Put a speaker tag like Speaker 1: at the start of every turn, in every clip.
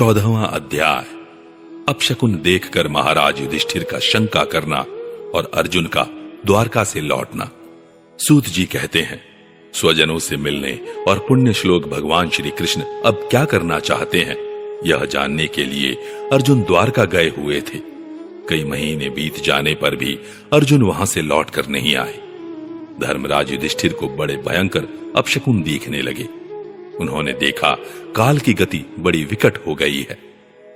Speaker 1: 14वां अध्याय। अपशकुन देखकर महाराज युधिष्ठिर का शंका करना और अर्जुन का द्वारका से लौटना। सूत जी कहते हैं, स्वजनों से मिलने और पुण्य श्लोक भगवान श्री कृष्ण अब क्या करना चाहते हैं, यह जानने के लिए अर्जुन द्वारका गए हुए थे। कई महीने बीत जाने पर भी अर्जुन वहां से लौट कर नहीं आए। धर्मराज युधिष्ठिर को बड़े भयंकर अपशकुन दिखने लगे। उन्होंने देखा काल की गति बड़ी विकट हो गई है।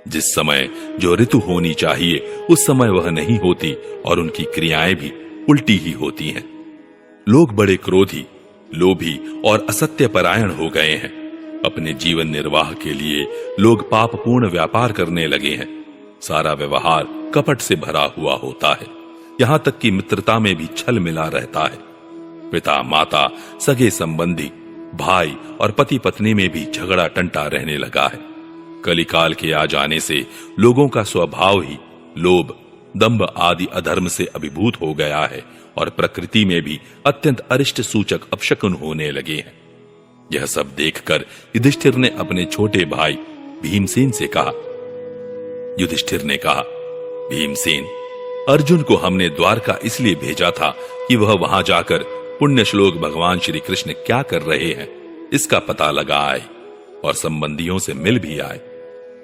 Speaker 1: जिस समय जो ऋतु होनी चाहिए उस समय वह नहीं होती और उनकी क्रियाएं भी उल्टी ही होती हैं। लोग बड़े क्रोधी, लोभी और असत्य परायण हो गए हैं। अपने जीवन निर्वाह के लिए लोग पापपूर्ण व्यापार करने लगे हैं। सारा व्यवहार कपट से भरा हुआ होता है। यहां तक कि मित्रता में भी छल मिला रहता है। पिता माता, सगे संबंधी, भाई और पति पत्नी में भी झगड़ा टंटा रहने लगा है। कलिकाल के आ जाने से लोगों का स्वभाव ही लोभ, दंभ आदि अधर्म से अभिभूत हो गया है और प्रकृति में भी अत्यंत अरिष्ट सूचक अपशकुन होने लगे हैं। यह सब देखकर युधिष्ठिर ने अपने छोटे भाई भीमसेन से कहा। युधिष्ठिर ने कहा, भीमसेन, अर्जुन को हमने द्वारका इसलिए भेजा था कि वह वहां जाकर पुण्य श्लोक भगवान श्री कृष्ण क्या कर रहे हैं इसका पता लगा आए और संबंधियों से मिल भी आए।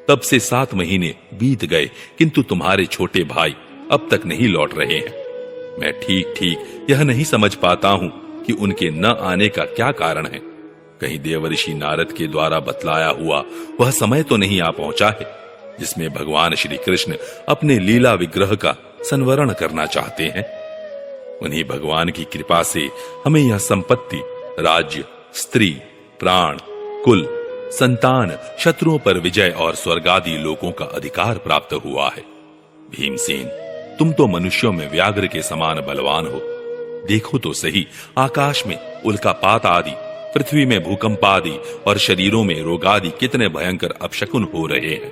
Speaker 1: तब से 7 महीने बीत गए, किंतु तुम्हारे छोटे भाई अब तक नहीं लौट रहे हैं। मैं ठीक ठीक यह नहीं समझ पाता हूं कि उनके न आने का क्या कारण है। कहीं देवर्षि नारद के द्वारा बतलाया हुआ वह समय तो नहीं आ पहुंचा है जिसमें भगवान श्री कृष्ण अपने लीला विग्रह का संवरण करना चाहते हैं। उन्हीं भगवान की कृपा से हमें यह संपत्ति, राज्य, स्त्री, प्राण, कुल, संतान, शत्रुओं पर विजय और स्वर्गादि लोकों का अधिकार प्राप्त हुआ है। भीमसेन, तुम तो मनुष्यों में व्याघ्र के समान बलवान हो। देखो तो सही, आकाश में उल्कापात आदि, पृथ्वी में भूकंप आदि और शरीरों में रोगादि कितने भयंकर अपशकुन हो रहे हैं।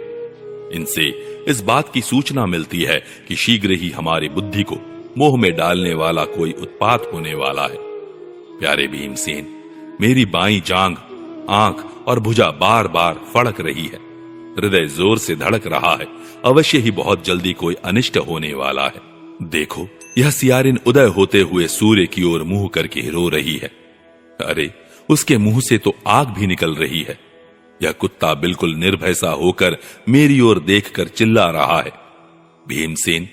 Speaker 1: इनसे इस बात की सूचना मिलती है कि शीघ्र ही हमारी बुद्धि को मोह में डालने वाला कोई उत्पात होने वाला है। प्यारे भीमसेन, मेरी बाईं जांघ, आंख और भुजा बार बार फड़क रही है। हृदय जोर से धड़क रहा है। अवश्य ही बहुत जल्दी कोई अनिष्ट होने वाला है। देखो, यह सियारिन उदय होते हुए सूर्य की ओर मुंह करके रो रही है। अरे, उसके मुंह से तो आग भी निकल रही है। यह कुत्ता बिल्कुल निर्भय सा होकर मेरी ओर देखकर चिल्ला रहा है। भीमसेन,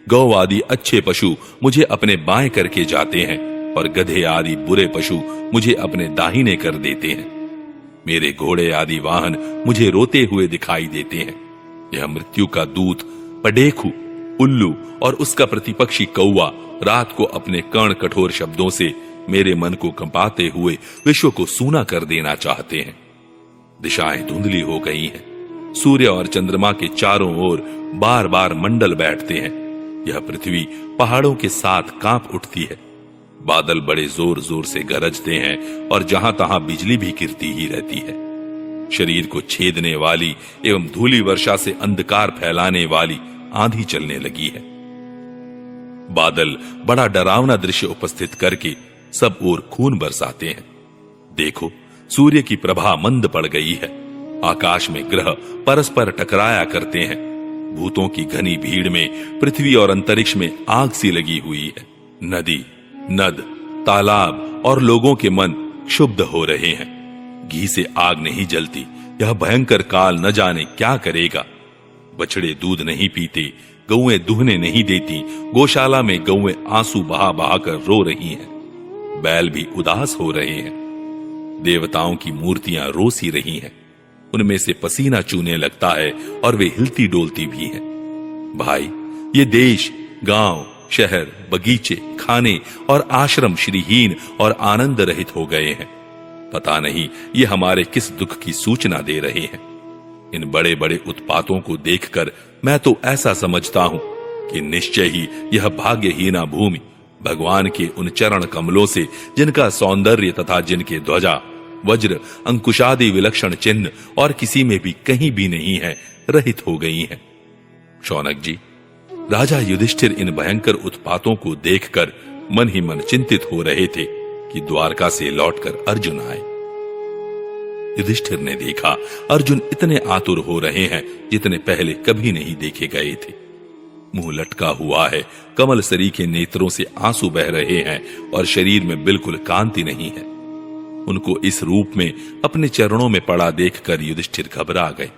Speaker 1: गौ आदि अच्छे पशु मुझे अपने बाएं करके जाते हैं और गधे आदि बुरे पशु मुझे अपने दाहिने कर देते हैं। मेरे घोड़े आदि वाहन मुझे रोते हुए दिखाई देते हैं। यह मृत्यु का दूत पडेखु, उल्लू और उसका प्रतिपक्षी कौवा रात को अपने कर्ण कठोर शब्दों से मेरे मन को कंपाते हुए विश्व को सूना कर देना चाहते हैं। दिशाएं धुंधली हो गई हैं। सूर्य और चंद्रमा के चारों ओर बार बार मंडल बैठते हैं। यह पृथ्वी पहाड़ों के साथ कांप उठती है। बादल बड़े जोर जोर से गरजते हैं और जहां तहां बिजली भी गिरती ही रहती है। शरीर को छेदने वाली एवं धूली वर्षा से अंधकार फैलाने वाली आंधी चलने लगी है। बादल बड़ा डरावना दृश्य उपस्थित करके सब ओर खून बरसाते हैं। देखो, सूर्य की प्रभा मंद पड़ गई है। आकाश में ग्रह परस्पर टकराया करते हैं। भूतों की घनी भीड़ में पृथ्वी और अंतरिक्ष में आग सी लगी हुई है। नदी, नद, तालाब और लोगों के मन क्षुब्ध हो रहे हैं। घी से आग नहीं जलती। यह भयंकर काल न जाने क्या करेगा। बछड़े दूध नहीं पीते, गौएं दूहने नहीं देती। गौशाला में गौएं आंसू बहा बहा कर रो रही हैं। बैल भी उदास हो रहे हैं। देवताओं की मूर्तियां रो सी रही हैं। उनमें से पसीना चूने लगता है और वे हिलती डोलती भी हैं। भाई, ये देश, गांव, शहर, बगीचे, खाने और आश्रम श्रीहीन और आनंद रहित हो गए हैं। पता नहीं ये हमारे किस दुख की सूचना दे रहे हैं। इन बड़े बड़े उत्पातों को देखकर मैं तो ऐसा समझता हूं कि निश्चय ही यह भाग्यहीना भूमि भगवान के उन चरण कमलों से, जिनका सौंदर्य तथा जिनके ध्वजा, वज्र, अंकुशादि विलक्षण चिन्ह और किसी में भी कहीं भी नहीं है, रहित हो गई हैं। शौनक जी, राजा युधिष्ठिर इन भयंकर उत्पातों को देखकर मन ही मन चिंतित हो रहे थे कि द्वारका से लौटकर अर्जुन आए। युधिष्ठिर ने देखा अर्जुन इतने आतुर हो रहे हैं जितने पहले कभी नहीं देखे गए थे। मुंह लटका हुआ है, कमल सरी के नेत्रों से आंसू बह रहे हैं और शरीर में बिल्कुल कांति नहीं है। उनको इस रूप में अपने चरणों में पड़ा देखकर युधिष्ठिर घबरा गए।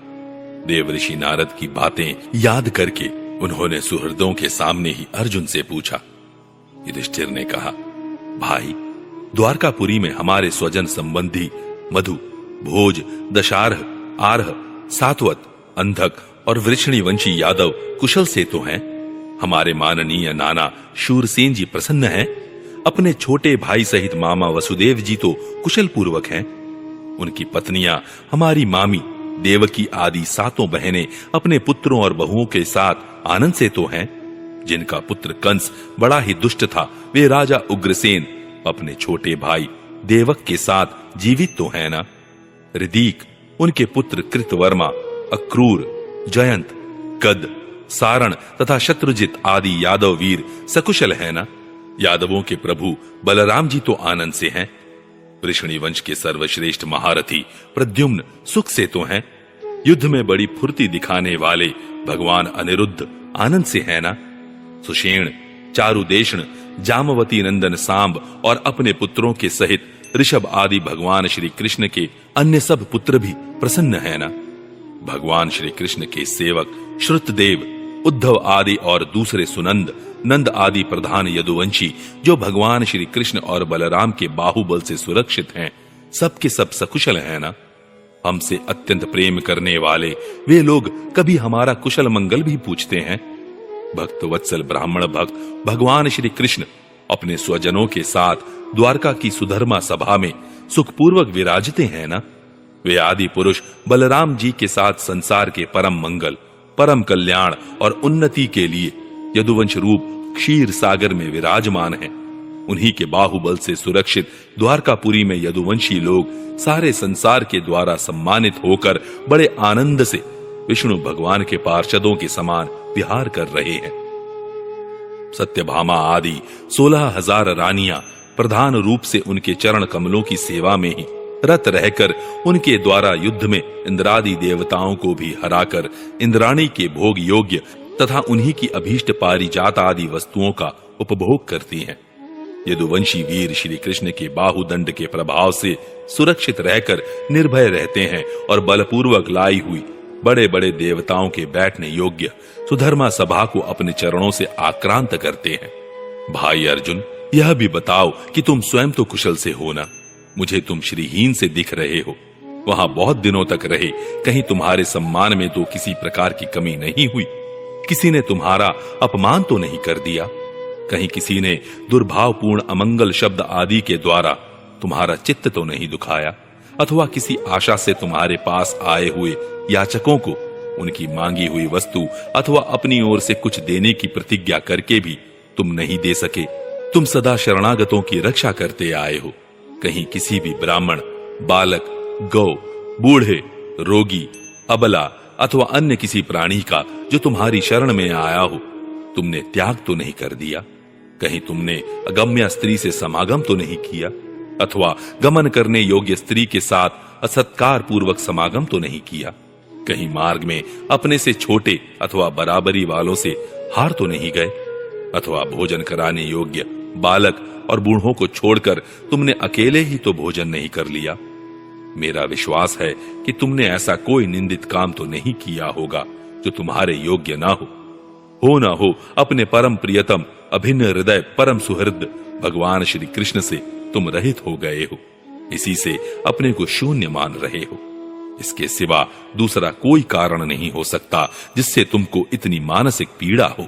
Speaker 1: देव ऋषि नारद की बातें याद करके उन्होंने सुहृदों के सामने ही अर्जुन से पूछा। युधिष्ठिर ने कहा, भाई, द्वारकापुरी में हमारे स्वजन संबंधी मधु, भोज, दशारह, आरह, सातवत, अंधक और वृषणी वंशी यादव कुशल से तो हैं। हमारे माननीय नाना शूरसेन जी प्रसन्न हैं। अपने छोटे भाई सहित मामा वसुदेव जी तो कुशल पूर्वक हैं। उनकी पत्नियां हमारी मामी देवकी आदि सातों बहनें अपने पुत्रों और बहुओं के साथ आनंद से तो हैं। जिनका पुत्र कंस बड़ा ही दुष्ट था, वे राजा उग्रसेन अपने छोटे भाई देवक के साथ जीवित तो है ना। ऋदीक, उनके पुत्र कृतवर्मा, अक्रूर, जयंत, गद, सारण तथा शत्रुजित आदि यादव वीर सकुशल है ना। यादवों के प्रभु बलराम जी तो आनंद से हैं। वृषणी वंश के सर्वश्रेष्ठ महारथी प्रद्युम्न सुख से तो हैं। युद्ध में बड़ी फुर्ती दिखाने वाले भगवान अनिरुद्ध आनंद से है ना। सुषेण, चारुदेशण, जामवती नंदन सांब और अपने पुत्रों के सहित ऋषभ आदि भगवान श्री कृष्ण के अन्य सब पुत्र भी प्रसन्न है ना। भगवान श्री कृष्ण के सेवक श्रुतदेव, उद्धव आदि और दूसरे सुनंद, नंद आदि प्रधान यदुवंशी जो भगवान श्री कृष्ण और बलराम के बाहुबल से सुरक्षित हैं, सबके सब सकुशल है ना। हमसे अत्यंत प्रेम करने वाले वे लोग कभी हमारा कुशल मंगल भी पूछते हैं। भक्त वत्सल ब्राह्मण भक्त भगवान श्री कृष्ण अपने स्वजनों के साथ द्वारका की सुधर्मा सभा में सुखपूर्वक विराजते हैं ना। वे आदि पुरुष बलराम जी के साथ संसार के परम मंगल, परम कल्याण और उन्नति के लिए यदुवंश रूप क्षीर सागर में विराजमान हैं। उन्हीं के बाहुबल से सुरक्षित द्वारकापुरी में यदुवंशी लोग सारे संसार के द्वारा सम्मानित होकर बड़े आनंद से विष्णु भगवान के पार्षदों के समान विहार कर रहे हैं। सत्यभामा आदि 16,000 रानियां प्रधान रूप से उनके चरण कमलों की सेवा में ही रत रहकर उनके द्वारा युद्ध में इंद्रादि देवताओं को भी हराकर इंद्राणी के भोग योग्य तथा उन्हीं की अभीष्ट पारिजात आदि वस्तुओं का उपभोग करती हैं। यदुवंशी वीर श्री कृष्ण के बाहुदंड के प्रभाव से सुरक्षित रहकर निर्भय रहते हैं और बलपूर्वक लाई हुई बड़े बड़े देवताओं के बैठने योग्य सुधर्मा सभा को अपने चरणों से आक्रांत करते हैं। भाई अर्जुन, यह भी बताओ कि तुम स्वयं तो कुशल से हो ना। मुझे तुम श्रीहीन से दिख रहे हो। वहां बहुत दिनों तक रहे, कहीं तुम्हारे सम्मान में तो किसी प्रकार की कमी नहीं हुई? किसी ने तुम्हारा अपमान तो नहीं कर दिया? कहीं किसी ने दुर्भावपूर्ण अमंगल शब्द आदि के द्वारा तुम्हारा चित्त तो नहीं दुखाया? अथवा किसी आशा से तुम्हारे पास आए हुए याचकों को उनकी मांगी हुई वस्तु अथवा अपनी ओर से कुछ देने की प्रतिज्ञा करके भी तुम नहीं दे सके? तुम सदा शरणागतों की रक्षा करते आए हो। कहीं किसी भी ब्राह्मण, बालक, गौ, बूढ़े, रोगी, अबला अथवा अन्य किसी प्राणी का जो तुम्हारी शरण में आया हो तुमने त्याग तो नहीं कर दिया? कहीं तुमने अगम्या स्त्री से समागम तो नहीं किया? अथवा गमन करने योग्य स्त्री के साथ असत्कार पूर्वक समागम तो नहीं किया? कहीं मार्ग में अपने से छोटे अथवा बराबरी वालों से हार तो नहीं गए? अथवा भोजन कराने योग्य बालक और बूढ़ों को छोड़कर तुमने अकेले ही तो भोजन नहीं कर लिया? मेरा विश्वास है कि तुमने ऐसा कोई निंदित काम तो नहीं किया होगा जो तुम्हारे योग्य ना हो ना हो अपने परम प्रियतम अभिन्न हृदय परम सुहृद भगवान श्री कृष्ण से तुम रहित हो गए हो। इसी से अपने को शून्य मान रहे हो। इसके सिवा दूसरा कोई कारण नहीं हो सकता जिससे तुमको इतनी मानसिक पीड़ा हो।